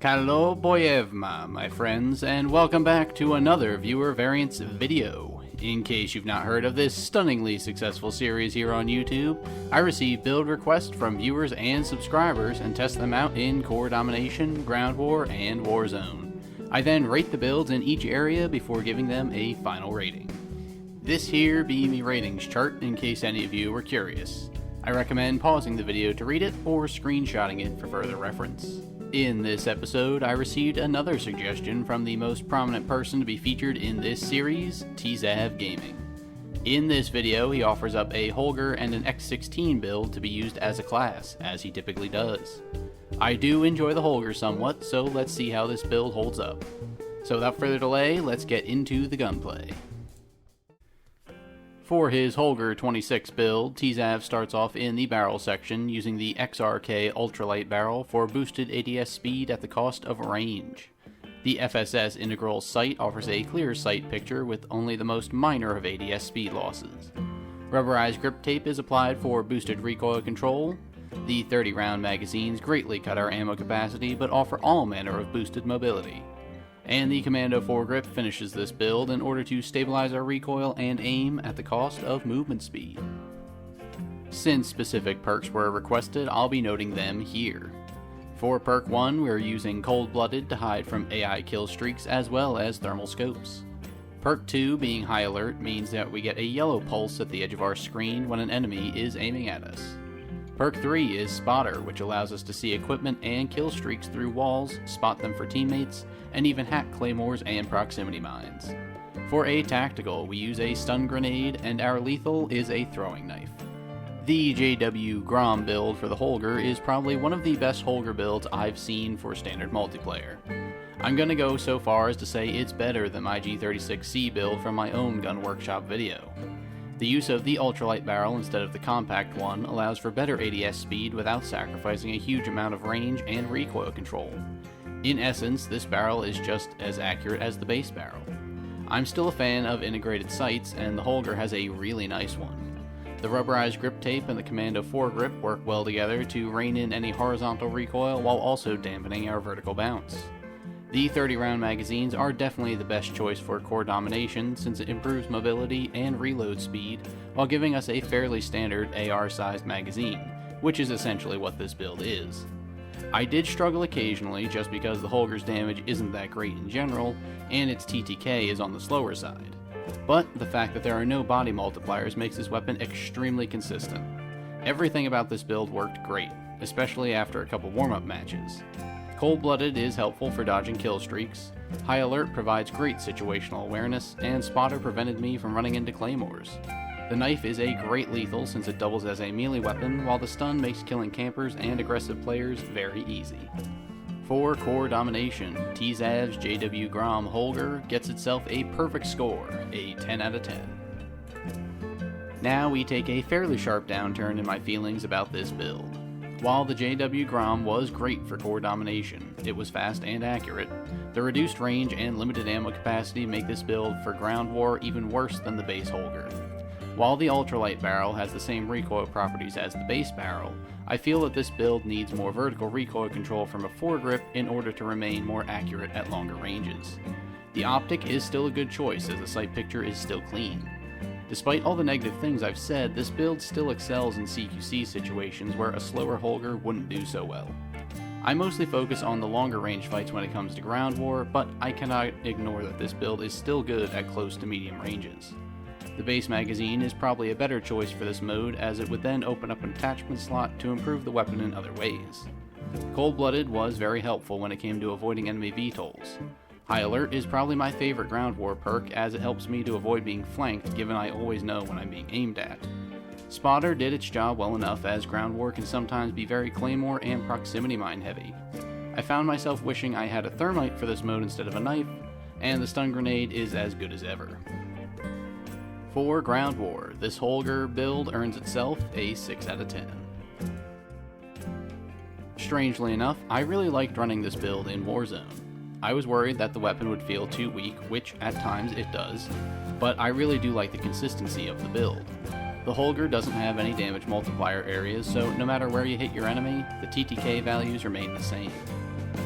Hello Boyevma, my friends, and welcome back to another viewer variance video. In case you've not heard of this stunningly successful series here on YouTube, I receive build requests from viewers and subscribers and test them out in Core Domination, Ground War, and Warzone. I then rate the builds in each area before giving them a final rating. This here be me ratings chart in case any of you were curious. I recommend pausing the video to read it or screenshotting it for further reference. In this episode, I received another suggestion from the most prominent person to be featured in this series, TZAV.GAMING. In this video, he offers up a Holger and an X16 build to be used as a class, as he typically does. I do enjoy the Holger somewhat, so let's see how this build holds up. So without further delay, let's get into the gunplay. For his Holger-26 build, TZAV starts off in the barrel section using the XRK ultralight barrel for boosted ADS speed at the cost of range. The FSS integral sight offers a clear sight picture with only the most minor of ADS speed losses. Rubberized grip tape is applied for boosted recoil control. The 30-round magazines greatly cut our ammo capacity but offer all manner of boosted mobility. And the Commando foregrip finishes this build in order to stabilize our recoil and aim at the cost of movement speed. Since specific perks were requested, I'll be noting them here. For perk 1, we're using Cold-Blooded to hide from AI kill streaks as well as thermal scopes. Perk 2, being High Alert, means that we get a yellow pulse at the edge of our screen when an enemy is aiming at us. Perk 3 is Spotter, which allows us to see equipment and kill streaks through walls, spot them for teammates, and even hack claymores and proximity mines. For a tactical, we use a stun grenade, and our lethal is a throwing knife. The JW.GAMING build for the Holger is probably one of the best Holger builds I've seen for standard multiplayer. I'm gonna go so far as to say it's better than my G36C build from my own Gun Workshop video. The use of the ultralight barrel instead of the compact one allows for better ADS speed without sacrificing a huge amount of range and recoil control. In essence, this barrel is just as accurate as the base barrel. I'm still a fan of integrated sights, and the Holger has a really nice one. The rubberized grip tape and the Commando foregrip work well together to rein in any horizontal recoil while also dampening our vertical bounce. The 30-round magazines are definitely the best choice for Core Domination since it improves mobility and reload speed while giving us a fairly standard AR-sized magazine, which is essentially what this build is. I did struggle occasionally just because the Holger's damage isn't that great in general, and its TTK is on the slower side. But the fact that there are no body multipliers makes this weapon extremely consistent. Everything about this build worked great, especially after a couple warm-up matches. Cold-Blooded is helpful for dodging kill streaks, High Alert provides great situational awareness, and Spotter prevented me from running into claymores. The knife is a great lethal since it doubles as a melee weapon, while the stun makes killing campers and aggressive players very easy. For Core Domination, TZAV's JW.GAMING Holger gets itself a perfect score, a 10 out of 10. Now we take a fairly sharp downturn in my feelings about this build. While the JW.GAMING was great for Core Domination, it was fast and accurate, the reduced range and limited ammo capacity make this build for Ground War even worse than the base Holger. While the ultralight barrel has the same recoil properties as the base barrel, I feel that this build needs more vertical recoil control from a foregrip in order to remain more accurate at longer ranges. The optic is still a good choice as the sight picture is still clean. Despite all the negative things I've said, this build still excels in CQC situations where a slower Holger wouldn't do so well. I mostly focus on the longer range fights when it comes to Ground War, but I cannot ignore that this build is still good at close to medium ranges. The base magazine is probably a better choice for this mode as it would then open up an attachment slot to improve the weapon in other ways. Cold-Blooded was very helpful when it came to avoiding enemy VTOLs. High Alert is probably my favorite Ground War perk as it helps me to avoid being flanked given I always know when I'm being aimed at. Spotter did its job well enough as Ground War can sometimes be very claymore and proximity mine heavy. I found myself wishing I had a thermite for this mode instead of a knife, and the stun grenade is as good as ever. For Ground War, this Holger build earns itself a 6 out of 10. Strangely enough, I really liked running this build in Warzone. I was worried that the weapon would feel too weak, which at times it does, but I really do like the consistency of the build. The Holger doesn't have any damage multiplier areas, so no matter where you hit your enemy, the TTK values remain the same.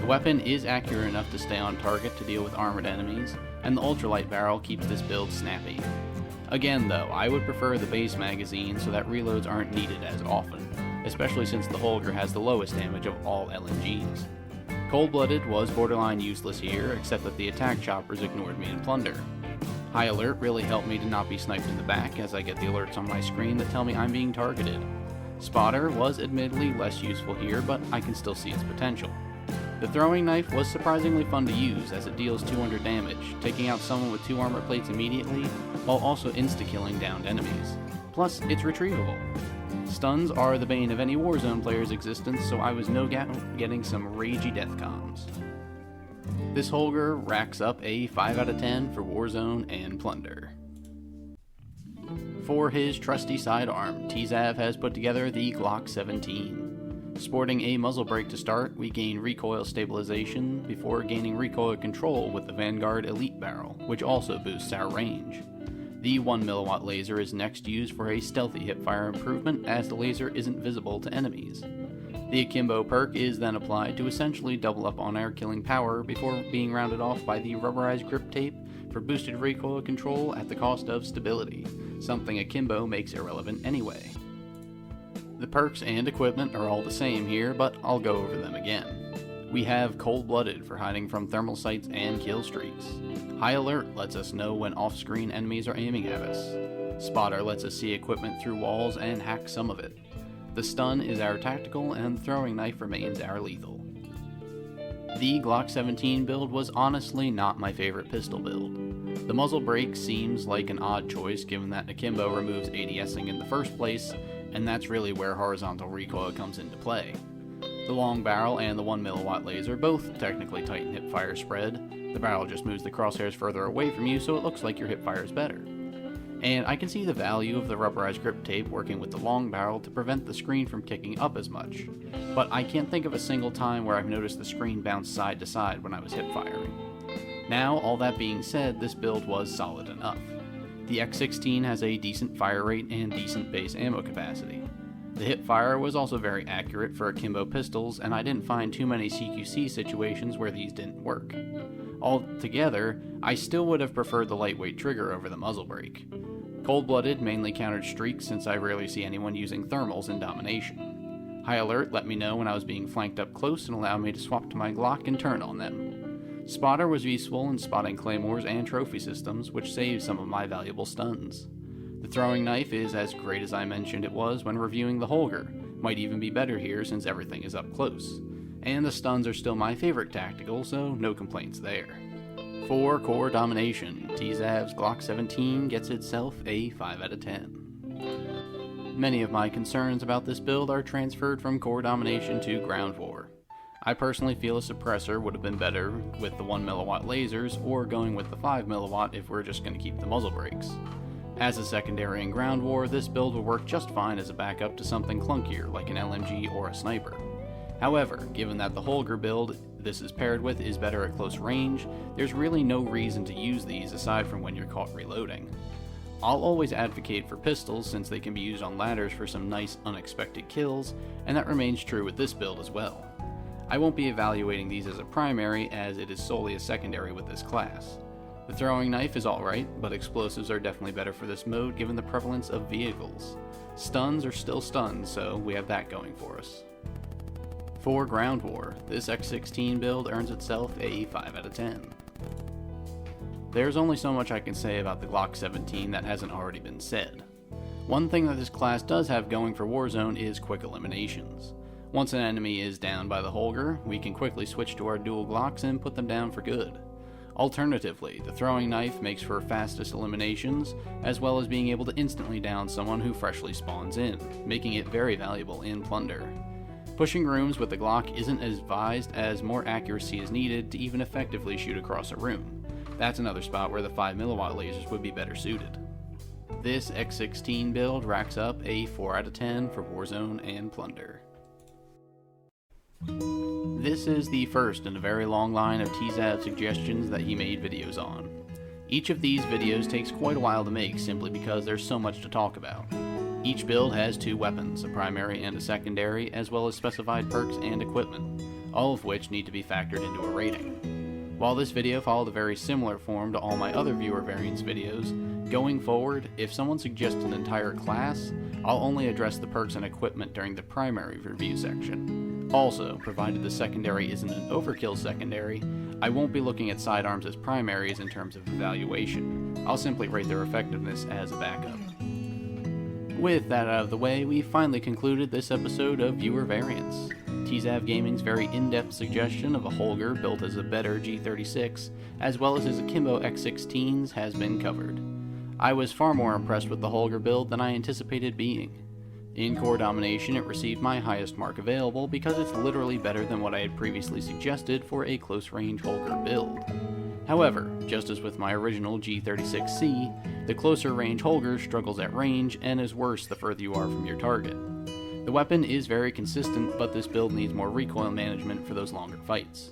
The weapon is accurate enough to stay on target to deal with armored enemies, and the ultralight barrel keeps this build snappy. Again though, I would prefer the base magazine so that reloads aren't needed as often, especially since the Holger has the lowest damage of all LMGs. Cold-blooded was borderline useless here, except that the attack choppers ignored me in plunder. High alert really helped me to not be sniped in the back, as I get the alerts on my screen that tell me I'm being targeted. Spotter was admittedly less useful here, but I can still see its potential. The throwing knife was surprisingly fun to use, as it deals 200 damage, taking out someone with 2 armor plates immediately, while also insta-killing downed enemies. Plus, it's retrievable. Stuns are the bane of any Warzone player's existence, so I was no doubt getting some ragey death comms. This Holger racks up a 5 out of 10 for Warzone and Plunder. For his trusty sidearm, TZAV has put together the Glock 17. Sporting a muzzle brake to start, we gain recoil stabilization before gaining recoil control with the Vanguard Elite barrel, which also boosts our range. The 1mW laser is next used for a stealthy hipfire improvement, as the laser isn't visible to enemies. The Akimbo perk is then applied to essentially double up on our killing power before being rounded off by the rubberized grip tape for boosted recoil control at the cost of stability, something Akimbo makes irrelevant anyway. The perks and equipment are all the same here, but I'll go over them again. We have Cold-blooded for hiding from thermal sights and kill streaks. High alert lets us know when off-screen enemies are aiming at us. Spotter lets us see equipment through walls and hack some of it. The stun is our tactical, and the throwing knife remains our lethal. The Glock 17 build was honestly not my favorite pistol build. The muzzle brake seems like an odd choice given that Akimbo removes ADSing in the first place, and that's really where horizontal recoil comes into play. The long barrel and the 1mW laser both technically tighten hipfire spread. The barrel just moves the crosshairs further away from you, so it looks like your hipfire is better. And I can see the value of the rubberized grip tape working with the long barrel to prevent the screen from kicking up as much, but I can't think of a single time where I've noticed the screen bounce side to side when I was hipfiring. Now, all that being said, this build was solid enough. The X16 has a decent fire rate and decent base ammo capacity. The hipfire was also very accurate for Akimbo pistols, and I didn't find too many CQC situations where these didn't work. Altogether, I still would have preferred the lightweight trigger over the muzzle brake. Cold-blooded mainly countered streaks since I rarely see anyone using thermals in Domination. High alert let me know when I was being flanked up close and allowed me to swap to my Glock and turn on them. Spotter was useful in spotting claymores and trophy systems, which saved some of my valuable stuns. The throwing knife is as great as I mentioned it was when reviewing the Holger, might even be better here since everything is up close. And the stuns are still my favorite tactical, so no complaints there. For core domination, TZAV's Glock 17 gets itself a 5 out of 10. Many of my concerns about this build are transferred from core domination to ground war. I personally feel a suppressor would have been better with the 1mW lasers, or going with the 5mW if we're just going to keep the muzzle brakes. As a secondary in ground war, this build will work just fine as a backup to something clunkier like an LMG or a sniper. However, given that the Holger build this is paired with is better at close range, there's really no reason to use these aside from when you're caught reloading. I'll always advocate for pistols since they can be used on ladders for some nice unexpected kills, and that remains true with this build as well. I won't be evaluating these as a primary, as it is solely a secondary with this class. The throwing knife is alright, but explosives are definitely better for this mode given the prevalence of vehicles. Stuns are still stuns, so we have that going for us. For ground war, this X16 build earns itself a 5 out of 10. There's only so much I can say about the Glock 17 that hasn't already been said. One thing that this class does have going for Warzone is quick eliminations. Once an enemy is down by the Holger, we can quickly switch to our dual Glocks and put them down for good. Alternatively, the throwing knife makes for fastest eliminations, as well as being able to instantly down someone who freshly spawns in, making it very valuable in plunder. Pushing rooms with the Glock isn't as advised, as more accuracy is needed to even effectively shoot across a room. That's another spot where the 5mW lasers would be better suited. This X16 build racks up a 4 out of 10 for Warzone and Plunder. This is the first in a very long line of TZAV suggestions that he made videos on. Each of these videos takes quite a while to make simply because there's so much to talk about. Each build has 2 weapons, a primary and a secondary, as well as specified perks and equipment. all of which need to be factored into a rating. While this video followed a very similar form to all my other viewer variance videos, going forward, if someone suggests an entire class, I'll only address the perks and equipment during the primary review section. Also, provided the secondary isn't an overkill secondary, I won't be looking at sidearms as primaries in terms of evaluation. I'll simply rate their effectiveness as a backup. With that out of the way, we finally concluded this episode of Viewer Variants. TZAV.GAMING's very in-depth suggestion of a Holger built as a better G36, as well as his Akimbo X16s, has been covered. I was far more impressed with the Holger build than I anticipated being. In core domination, it received my highest mark available because it's literally better than what I had previously suggested for a close-range Holger build. However, just as with my original G36C, the closer range Holger struggles at range and is worse the further you are from your target. The weapon is very consistent, but this build needs more recoil management for those longer fights.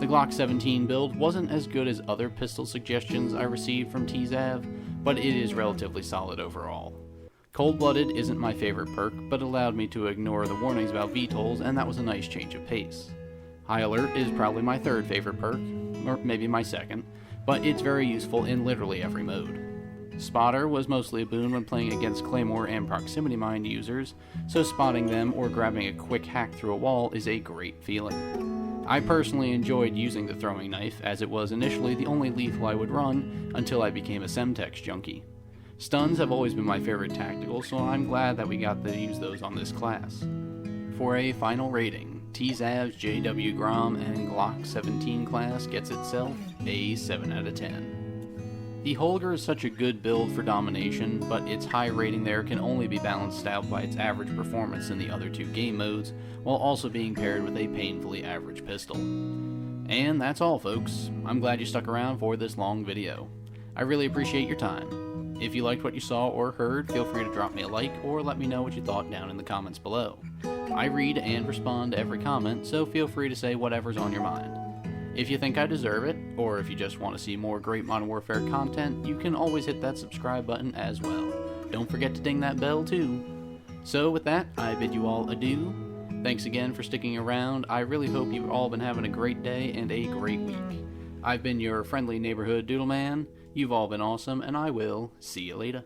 The Glock 17 build wasn't as good as other pistol suggestions I received from TZAV, but it is relatively solid overall. Cold-blooded isn't my favorite perk, but allowed me to ignore the warnings about VTOLs, and that was a nice change of pace. High Alert is probably my third favorite perk, or maybe my second, but it's very useful in literally every mode. Spotter was mostly a boon when playing against Claymore and Proximity Mine users, so spotting them or grabbing a quick hack through a wall is a great feeling. I personally enjoyed using the throwing knife, as it was initially the only lethal I would run until I became a Semtex junkie. Stuns have always been my favorite tactical, so I'm glad that we got to use those on this class. For a final rating, TZAV's JW-GAMING and Glock 17 class gets itself a 7 out of 10. The Holger is such a good build for domination, but its high rating there can only be balanced out by its average performance in the other two game modes, while also being paired with a painfully average pistol. And that's all, folks. I'm glad you stuck around for this long video. I really appreciate your time. If you liked what you saw or heard, feel free to drop me a like or let me know what you thought down in the comments below. I read and respond to every comment, so feel free to say whatever's on your mind. If you think I deserve it, or if you just want to see more great Modern Warfare content, you can always hit that subscribe button as well. Don't forget to ding that bell too. So with that, I bid you all adieu. Thanks again for sticking around. I really hope you've all been having a great day and a great week. I've been your friendly neighborhood doodle man. You've all been awesome, and I will see you later.